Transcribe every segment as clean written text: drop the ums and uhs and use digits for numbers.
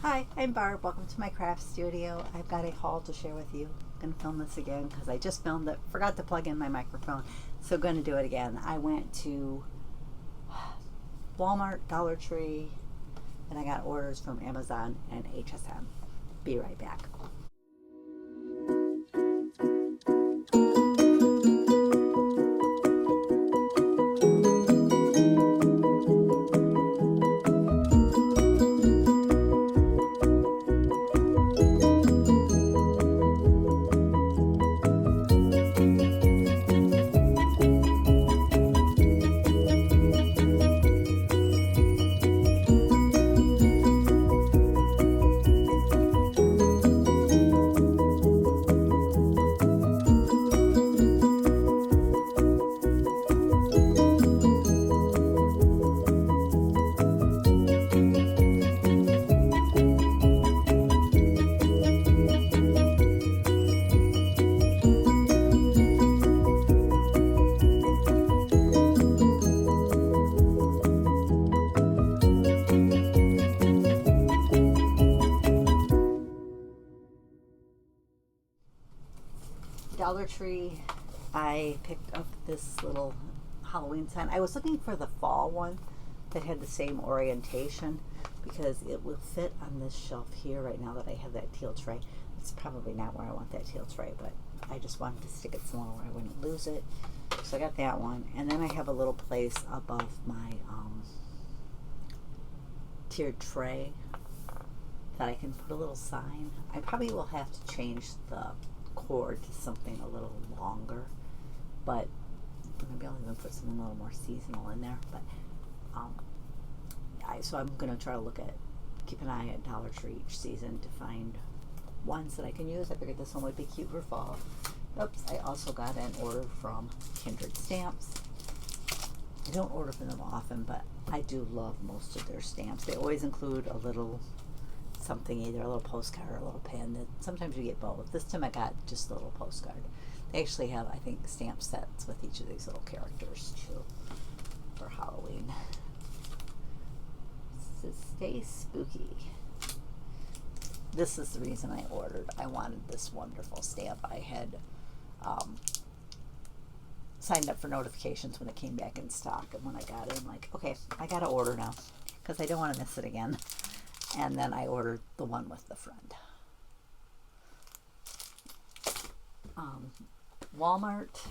Hi, I'm Barb. Welcome to my craft studio. I've got a haul to share with you. I'm going to film this again because I just filmed it. Forgot to plug in my microphone, so going to do it again. I went to Walmart, Dollar Tree, and I got orders from Amazon and HSN. Be right back. Dollar Tree, I picked up this little Halloween sign. I was looking for the fall one that had the same orientation because it will fit on this shelf here right now that I have that teal tray. It's probably not where I want that teal tray, but I just wanted to stick it somewhere where I wouldn't lose it. So I got that one. And then I have a little place above my tiered tray that I can put a little sign. I probably will have to change the cord to something a little longer, but maybe I'll even put something a little more seasonal in there. But so I'm gonna try to keep an eye at Dollar Tree each season to find ones that I can use. I figured this one would be cute for fall. Oops, I also got an order from Kindred Stamps. I don't order from them often, but I do love most of their stamps. They always include a little something, either a little postcard or a little pen. That sometimes you get both. This time I got just a little postcard. They actually have, I think, stamp sets with each of these little characters too for Halloween. This is Stay Spooky. This is the reason I ordered. I wanted this wonderful stamp. I had signed up for notifications when it came back in stock, and when I got it, I'm like, okay, I gotta order now because I don't want to miss it again. And then I ordered the one with the friend. Walmart.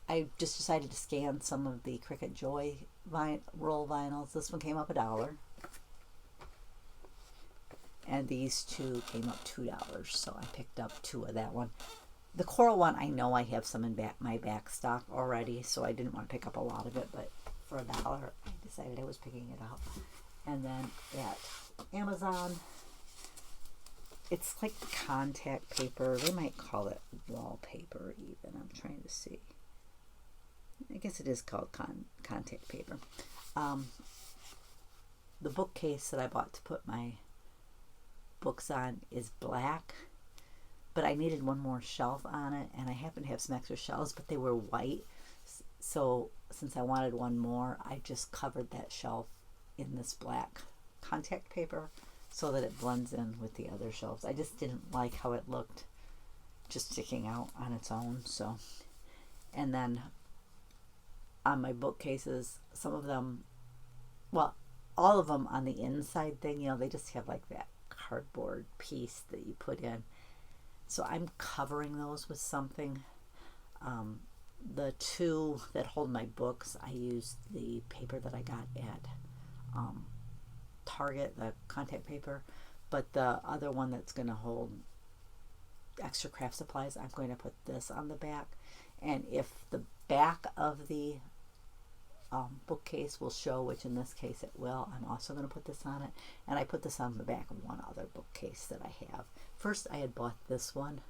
I just decided to scan some of the Cricut Joy roll vinyls. This one came up $1. And these two came up $2. So I picked up 2 of that one. The coral one, I know I have some in my back stock already, so I didn't want to pick up a lot of it, but for $1, I decided I was picking it up. And then at Amazon, it's like contact paper. They might call it wallpaper even. I'm trying to see. I guess it is called contact paper. The bookcase that I bought to put my books on is black, but I needed one more shelf on it, and I happen to have some extra shelves, but they were white. So since I wanted one more, I just covered that shelf in this black contact paper so that it blends in with the other shelves. I just didn't like how it looked just sticking out on its own. So, and then on my bookcases, some of them, well, all of them on the inside thing, they just have like that cardboard piece that you put in. So I'm covering those with something. The 2 that hold my books, I used the paper that I got at Target, the contact paper, but the other one that's going to hold extra craft supplies, I'm going to put this on the back. And if the back of the bookcase will show, which in this case it will, I'm also going to put this on it. And I put this on the back of one other bookcase that I have. First I had bought this one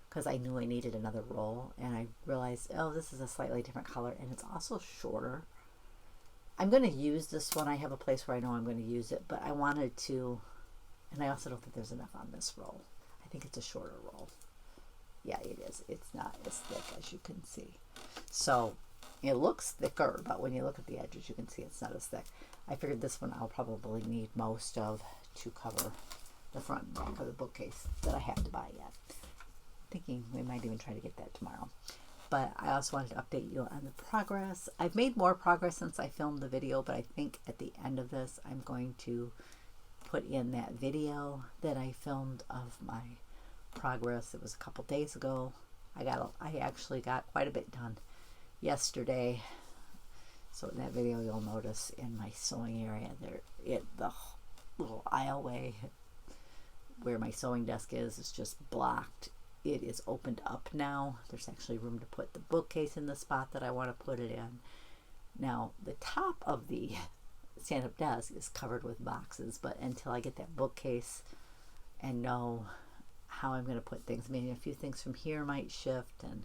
because I knew I needed another roll, and I realized, oh, this is a slightly different color, and it's also shorter. I'm going to use this one. I have a place where I know I'm going to use it, but I wanted to, and I also don't think there's enough on this roll. I think it's a shorter roll. Yeah, it is. It's not as thick as you can see. So It looks thicker, but when you look at the edges, you can see it's not as thick. I figured this one I'll probably need most of to cover the front and back of the bookcase that I have to buy yet. Thinking we might even try to get that tomorrow. But I also wanted to update you on the progress. I've made more progress since I filmed the video, but I think at the end of this, I'm going to put in that video that I filmed of my progress. It was a couple days ago. I actually got quite a bit done yesterday. So in that video, you'll notice in my sewing area there, the little aisleway where my sewing desk is just blocked. It is opened up now. There's actually room to put the bookcase in the spot that I want to put it in. Now, the top of the stand-up desk is covered with boxes, but until I get that bookcase and know how I'm going to put things, I mean, a few things from here might shift, and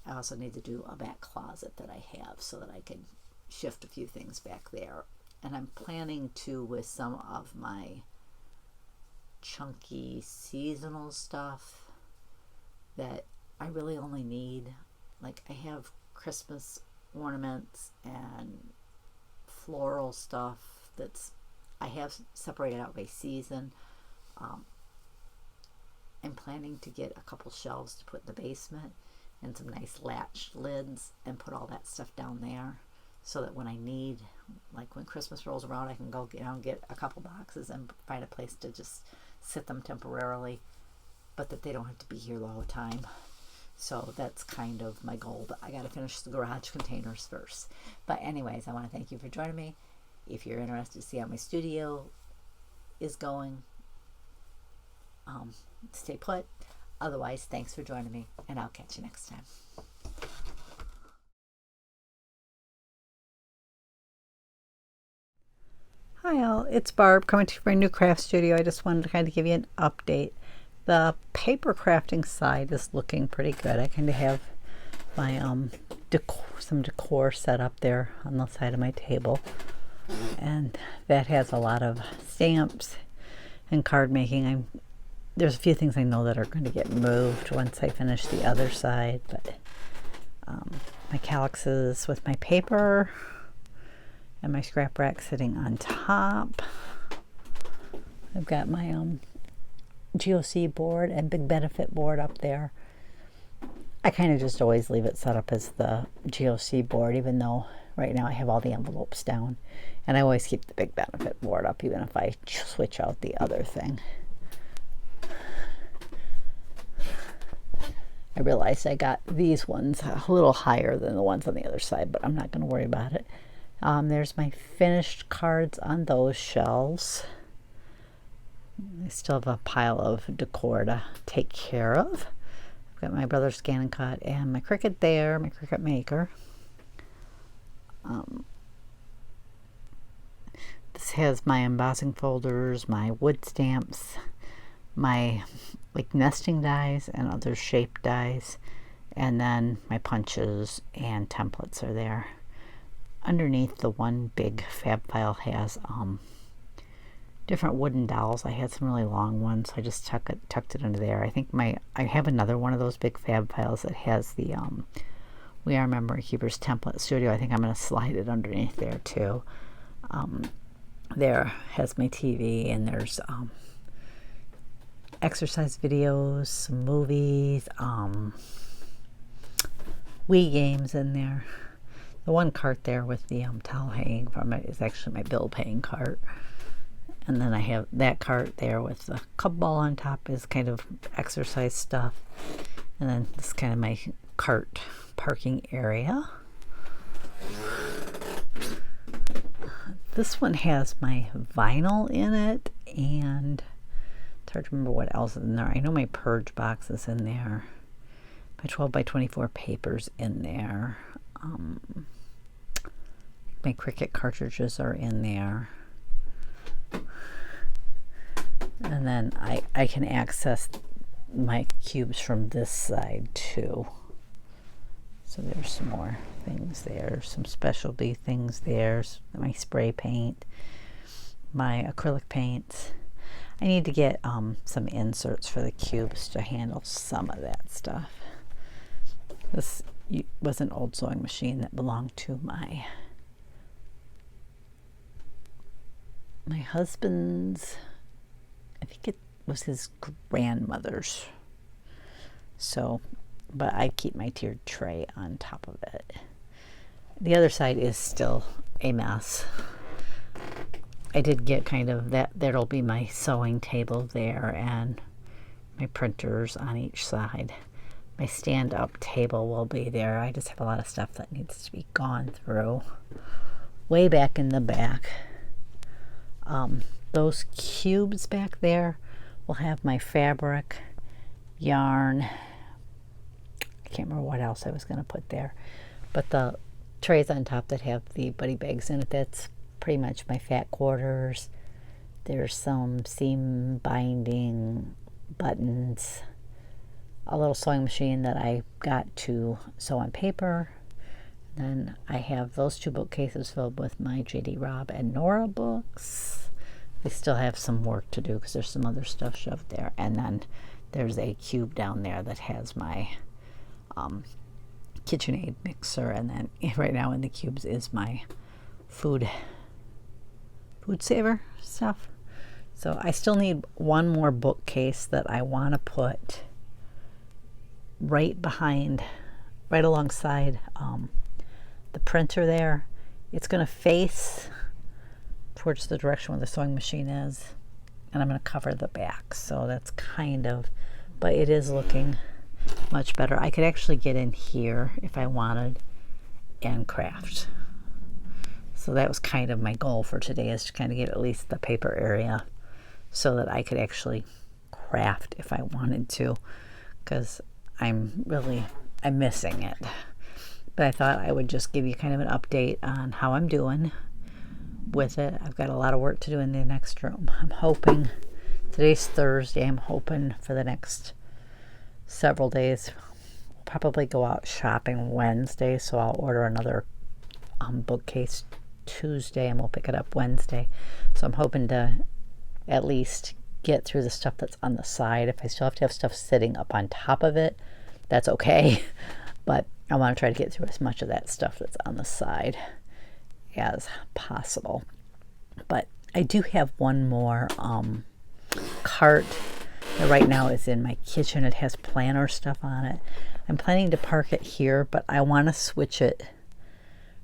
I also need to do a back closet that I have so that I can shift a few things back there. And I'm planning to, with some of my chunky seasonal stuff that I really only need, like I have Christmas ornaments and floral stuff that's I have separated out by season. I'm planning to get a couple shelves to put in the basement and some nice latch lids and put all that stuff down there so that when I need, like when Christmas rolls around, I can go get a couple boxes and find a place to just sit them temporarily, but that they don't have to be here all the time. So that's kind of my goal, but I got to finish the garage containers first. But anyways, I want to thank you for joining me. If you're interested to see how my studio is going, stay put. Otherwise, thanks for joining me, and I'll catch you next time. Hi all, it's Barb coming to you from my new craft studio. I just wanted to kind of give you an update. The paper crafting side is looking pretty good. I kind of have my some decor set up there on the side of my table, and that has a lot of stamps and card making. There's a few things I know that are going to get moved once I finish the other side, but my calyxes with my paper and my scrap rack sitting on top. I've got my GOC board and Big Benefit board up there. I kind of just always leave it set up as the GOC board, even though right now I have all the envelopes down, and I always keep the Big Benefit board up even if I switch out the other thing. I realized I got these ones a little higher than the ones on the other side, but I'm not going to worry about it. There's my finished cards on those shelves. I still have a pile of decor to take care of. I've got my brother's Scan and Cut and my Cricut there, my Cricut Maker. This has my embossing folders, my wood stamps, my like nesting dies and other shape dies, and then my punches and templates are there. Underneath the one big fab file has different wooden dowels. I had some really long ones, so I just tucked it under there. I think I have another one of those big fab files that has the We Are Memory Keepers template studio. I think I'm going to slide it underneath there too. There has my TV, and there's exercise videos, some movies, Wii games in there. The one cart there with the towel hanging from it is actually my bill paying cart. And then I have that cart there with the cup ball on top is kind of exercise stuff. And then this is kind of my cart parking area. This one has my vinyl in it, and it's hard to remember what else is in there. I know my purge box is in there. My 12 by 24 papers in there. My Cricut cartridges are in there. And then I can access my cubes from this side too. So there's some more things there, some specialty things there, my spray paint, my acrylic paints. I need to get some inserts for the cubes to handle some of that stuff. This was an old sewing machine that belonged to my husband's, I think it was his grandmother's. So, but I keep my tiered tray on top of it. The other side is still a mess. I did get kind of that, there'll be my sewing table there and my printers on each side. My stand-up table will be there. I just have a lot of stuff that needs to be gone through. Way back in the back. Those cubes back there will have my fabric, yarn. I can't remember what else I was going to put there. But the trays on top that have the buddy bags in it, that's pretty much my fat quarters. There's some seam binding, buttons, a little sewing machine that I got to sew on paper. Then I have those 2 bookcases filled with my J.D. Robb and Nora books. They still have some work to do because there's some other stuff shoved there. And then there's a cube down there that has my KitchenAid mixer. And then right now in the cubes is my food saver stuff. So I still need one more bookcase that I want to put right alongside the printer there. It's going to face towards the direction where the sewing machine is, and I'm going to cover the back. So that's kind of, but it is looking much better. I could actually get in here if I wanted and craft. So that was kind of my goal for today, is to kind of get at least the paper area so that I could actually craft if I wanted to, because I'm missing it. But I thought I would just give you kind of an update on how I'm doing with it. I've got a lot of work to do in the next room. I'm hoping, today's Thursday, I'm hoping for the next several days, we'll probably go out shopping Wednesday, so I'll order another bookcase Tuesday and we'll pick it up Wednesday. So I'm hoping to at least get through the stuff that's on the side. If I still have to have stuff sitting up on top of it, that's okay. But I want to try to get through as much of that stuff that's on the side as possible. But I do have one more cart that right now is in my kitchen. It has planner stuff on it. I'm planning to park it here, but I want to switch it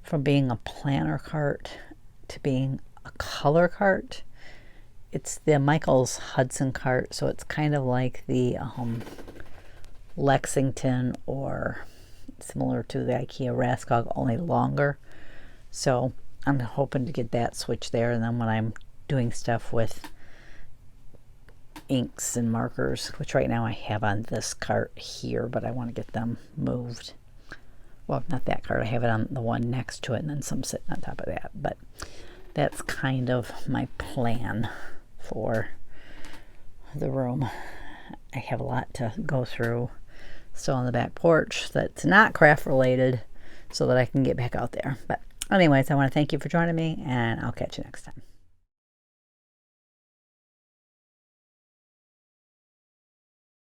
from being a planner cart to being a color cart. It's the Michael's Hudson cart, so it's kind of like the Lexington, or similar to the IKEA Raskog, only longer. So I'm hoping to get that switch there, and then when I'm doing stuff with inks and markers, which right now I have on this cart here, but I want to get them moved. Well, not that cart, I have it on the one next to it, and then some sitting on top of that. But that's kind of my plan for the room. I have a lot to go through still on the back porch that's not craft related, so that I can get back out there. But anyways, I want to thank you for joining me, and I'll catch you next time.